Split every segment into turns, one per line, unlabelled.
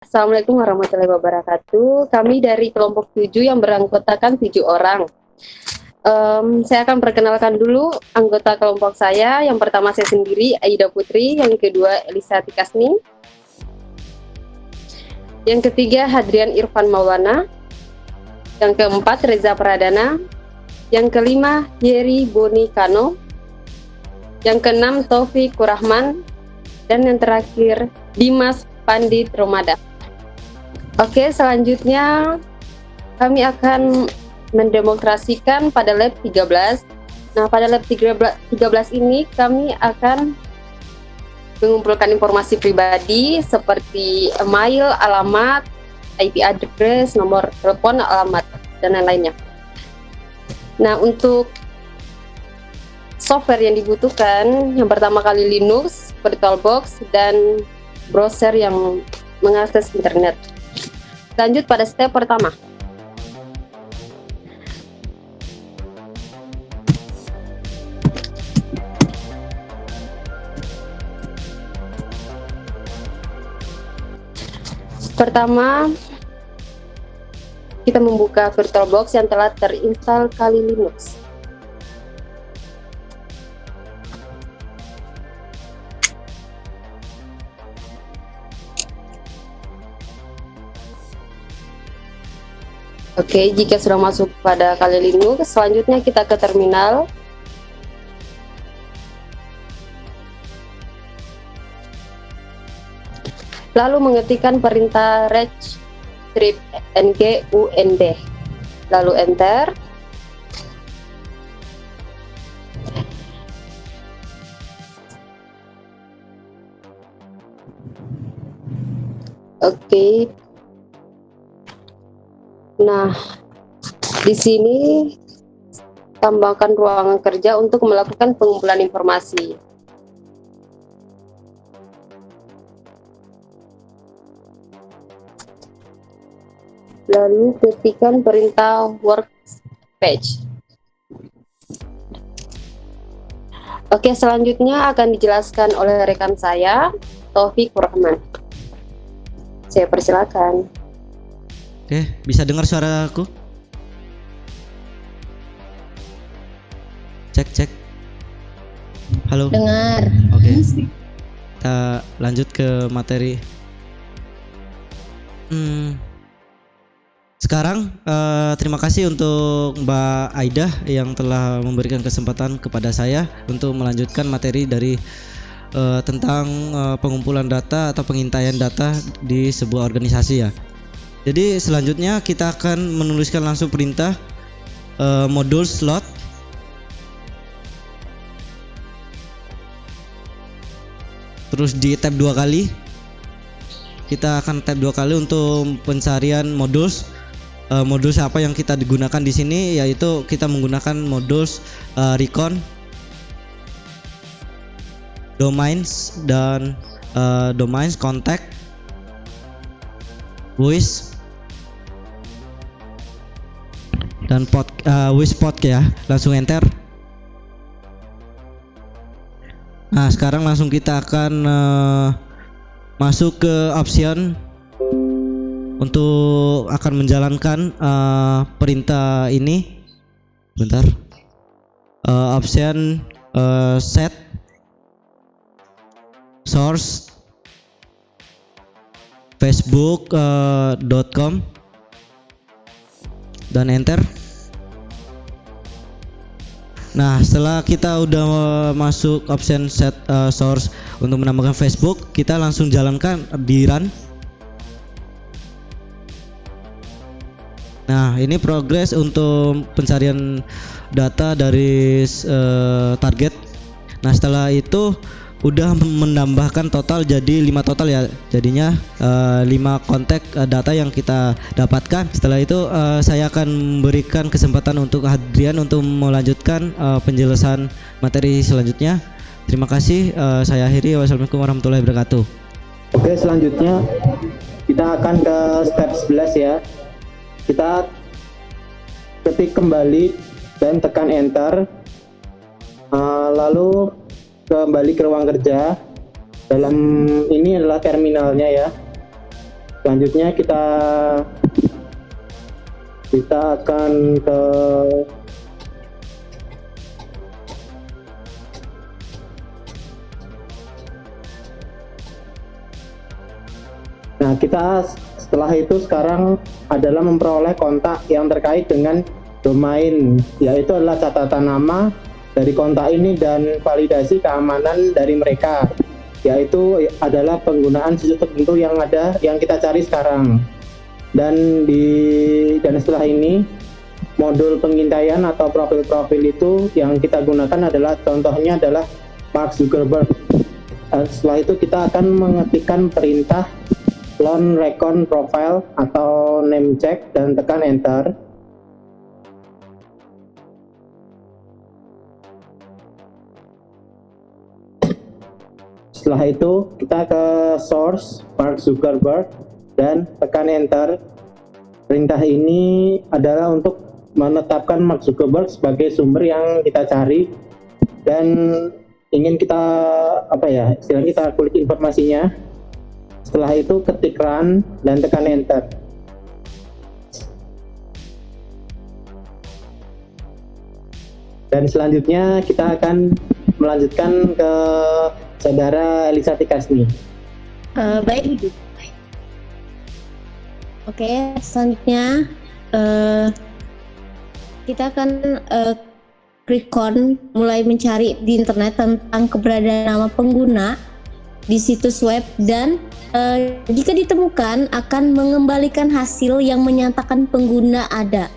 Assalamualaikum warahmatullahi wabarakatuh. Kami dari kelompok 7 yang beranggotakan 7 orang. Saya akan perkenalkan dulu anggota kelompok saya. Yang pertama saya sendiri, Aida Putri. Yang kedua, Elisa Tikasni. Yang ketiga, Hadrian Irfan Maulana. Yang keempat, Reza Pradana. Yang kelima, Yeri Boni Kano. Yang keenam, Taufik Kurahman. Dan yang terakhir, Dimas Pandit Romada. Oke, selanjutnya kami akan mendemonstrasikan pada lab 13. Nah, pada lab 13 ini kami akan mengumpulkan informasi pribadi seperti email, alamat, IP address, nomor telepon, alamat, dan lain-lainnya. Nah, untuk software yang dibutuhkan, yang pertama kali Linux, VirtualBox, dan browser yang mengakses internet. Lanjut pada step pertama. Pertama, kita membuka VirtualBox yang telah terinstall Kali Linux. Oke, jika sudah masuk pada Kali Linux, selanjutnya kita ke terminal. Lalu mengetikkan perintah reg-ngund. Lalu enter. Oke. Nah, di sini tambahkan ruangan kerja untuk melakukan pengumpulan informasi. Lalu ketikkan perintah workpage. Oke, selanjutnya akan dijelaskan oleh rekan saya, Taufik Kurahman. Saya persilakan.
Oke, bisa dengar suara aku? Cek. Halo.
Dengar.
Oke. Kita lanjut ke materi. Sekarang terima kasih untuk Mbak Aida yang telah memberikan kesempatan kepada saya untuk melanjutkan materi dari tentang pengumpulan data atau pengintaian data di sebuah organisasi ya. Jadi selanjutnya kita akan menuliskan langsung perintah modul slot. Terus di tab 2 kali. Kita akan tab 2 kali untuk pencarian modules. Modules apa yang kita digunakan di sini, yaitu kita menggunakan modules recon, domains dan domains, contact, voice, dan wispod ya. Langsung enter. Nah, sekarang langsung kita akan masuk ke option untuk akan menjalankan perintah ini. Bentar. Option set source facebook.com dan enter. Nah, setelah kita udah masuk option set source untuk menambahkan Facebook, kita langsung jalankan di run. Nah, ini progres untuk pencarian data dari target. Nah, setelah itu udah menambahkan total jadi 5 total ya. Jadinya 5 kontak data yang kita dapatkan. Setelah itu saya akan memberikan kesempatan untuk Hadrian untuk melanjutkan penjelasan materi selanjutnya. Terima kasih, saya akhiri. Wassalamualaikum warahmatullahi wabarakatuh.
Oke, selanjutnya kita akan ke step 11 ya. Kita ketik kembali dan tekan enter. Lalu kembali ke ruang kerja. Dalam ini adalah terminalnya ya. Selanjutnya kita akan ke Nah, kita setelah itu sekarang adalah memperoleh kontak yang terkait dengan domain, yaitu adalah catatan nama dari kontak ini dan validasi keamanan dari mereka, yaitu adalah penggunaan situs tertentu yang kita cari sekarang. Dan setelah ini modul pengintaian atau profil-profil itu yang kita gunakan adalah contohnya adalah Mark Zuckerberg. Setelah itu kita akan mengetikkan perintah Clone Recon Profile atau name check dan tekan enter. Setelah itu kita ke source Mark Zuckerberg dan tekan enter. Perintah ini adalah untuk menetapkan Mark Zuckerberg sebagai sumber yang kita cari dan ingin istilahnya kita kulik informasinya. Setelah itu ketik run dan tekan enter. Dan selanjutnya kita akan melanjutkan ke saudara Elisa Tikasni.
Baik. Oke, selanjutnya kita akan klik on mulai mencari di internet tentang keberadaan nama pengguna di situs web dan jika ditemukan akan mengembalikan hasil yang menyatakan pengguna ada.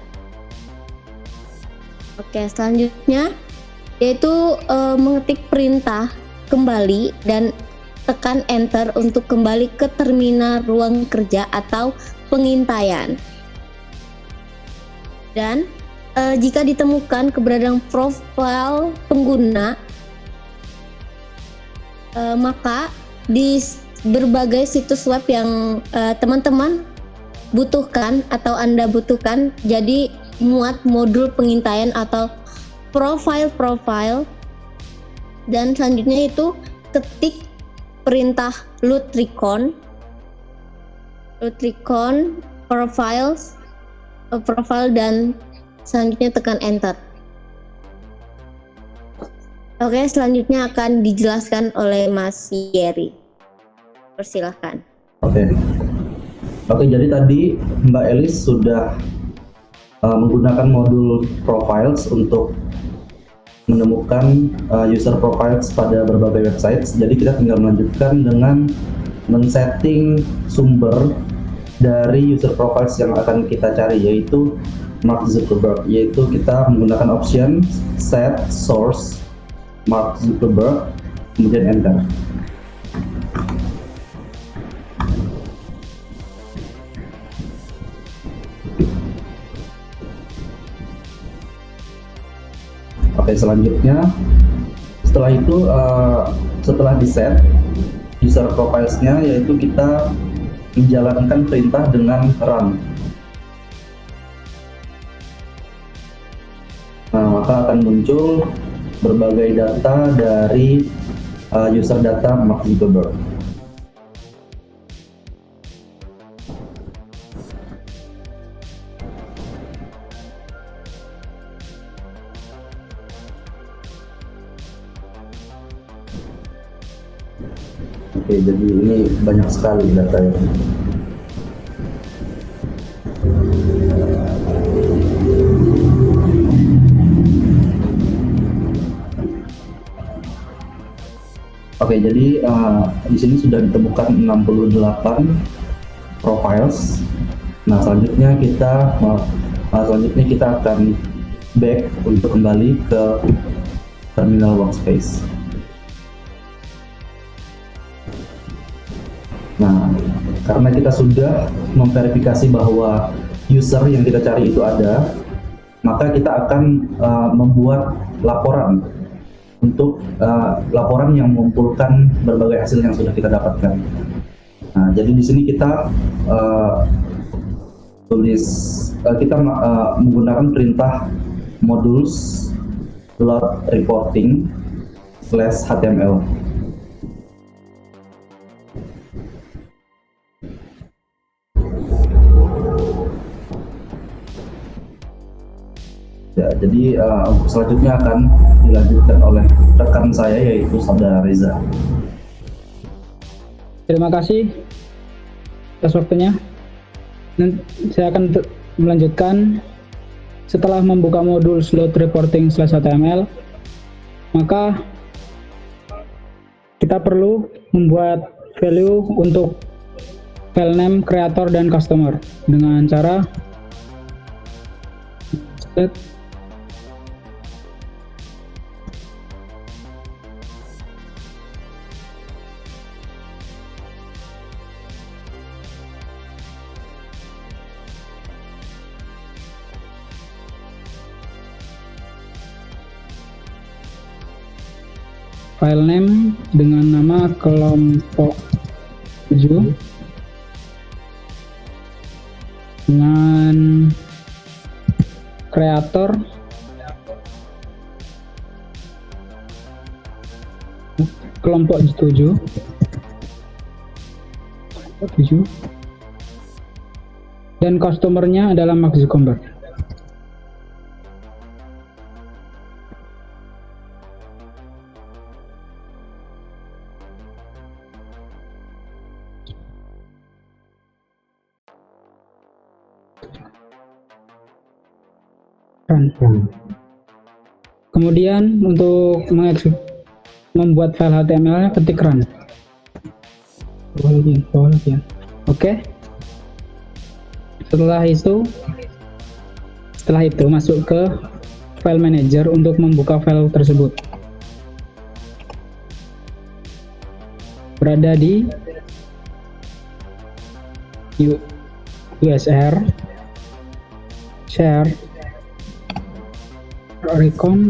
Oke, selanjutnya yaitu mengetik perintah kembali dan tekan enter untuk kembali ke terminal ruang kerja atau pengintaian. Dan jika ditemukan keberadaan profil pengguna, maka di berbagai situs web yang teman-teman butuhkan atau Anda butuhkan, jadi muat modul pengintaian atau profile dan selanjutnya itu ketik perintah load recon profile dan selanjutnya tekan enter. Oke, selanjutnya akan dijelaskan oleh Mas Yeri. Persilahkan.
Oke, jadi tadi Mbak Elis sudah menggunakan modul profiles untuk menemukan user profiles pada berbagai website. Jadi kita tinggal melanjutkan dengan men-setting sumber dari user profiles yang akan kita cari, yaitu Mark Zuckerberg. Yaitu kita menggunakan option set source Mark Zuckerberg, kemudian enter. Oke, selanjutnya setelah itu setelah di set user profiles-nya, yaitu kita menjalankan perintah dengan run. Nah, maka akan muncul berbagai data dari user data Mark Zuckerberg. Oke, jadi ini banyak sekali datanya. Oke, jadi di sini sudah ditemukan 68 profiles. Nah, selanjutnya kita akan back untuk kembali ke terminal workspace. Nah, karena kita sudah memverifikasi bahwa user yang kita cari itu ada, maka kita akan membuat laporan untuk laporan yang mengumpulkan berbagai hasil yang sudah kita dapatkan. Nah, jadi di sini kita menggunakan perintah modules load reporting /html. Ya, jadi untuk selanjutnya akan dilanjutkan oleh rekan saya yaitu Saudara Reza.
Terima kasih atas waktunya. Saya akan melanjutkan. Setelah membuka modul slot reporting /HTML, maka kita perlu membuat value untuk file name, creator, dan customer dengan cara set file name dengan nama kelompok 7 dengan kreator kelompok 7 dan customernya adalah Mark Zuckerberg. Kemudian untuk membuat file HTML-nya ketik run. Oke. Setelah itu masuk ke file manager untuk membuka file tersebut. Berada di USR share recon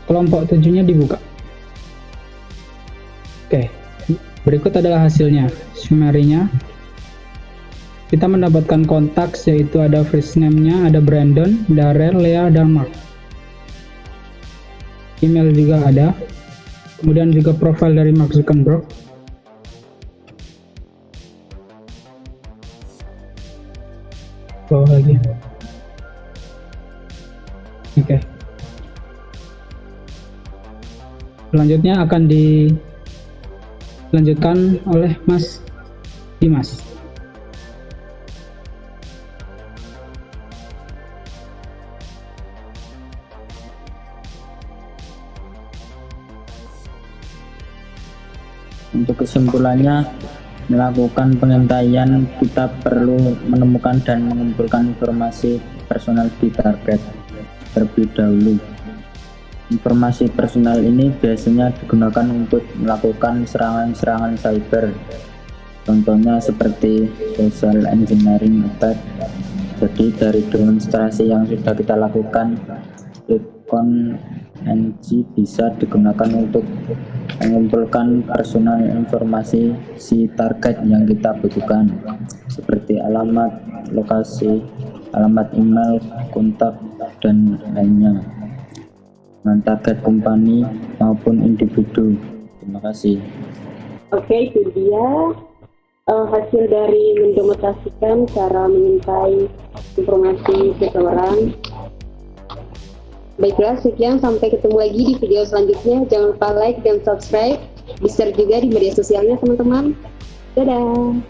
kelompok 7-nya dibuka. Oke, berikut adalah hasilnya. Summary-nya, kita mendapatkan kontak yaitu ada first name-nya, ada Brandon, Darrell, Lea, dan Mark. Email juga ada. Kemudian juga profil dari Mark Zuckerberg. Bawah lagi. Oke. Selanjutnya akan dilanjutkan oleh Mas Dimas.
Untuk kesimpulannya, melakukan pengintaian, kita perlu menemukan dan mengumpulkan informasi personal di target terlebih dahulu. Informasi personal ini biasanya digunakan untuk melakukan serangan-serangan cyber, contohnya seperti social engineering attack. Jadi dari demonstrasi yang sudah kita lakukan, Recon NG bisa digunakan untuk mengumpulkan personal informasi si target yang kita butuhkan, seperti alamat, lokasi, alamat email, kontak, dan lainnya, dengan target company maupun individu. Terima kasih.
Oke, itu dia hasil dari mendemonstrasikan cara mengintai informasi seseorang. Baiklah, sekian, sampai ketemu lagi di video selanjutnya. Jangan lupa like dan subscribe, di share juga di media sosialnya teman-teman. Dadah.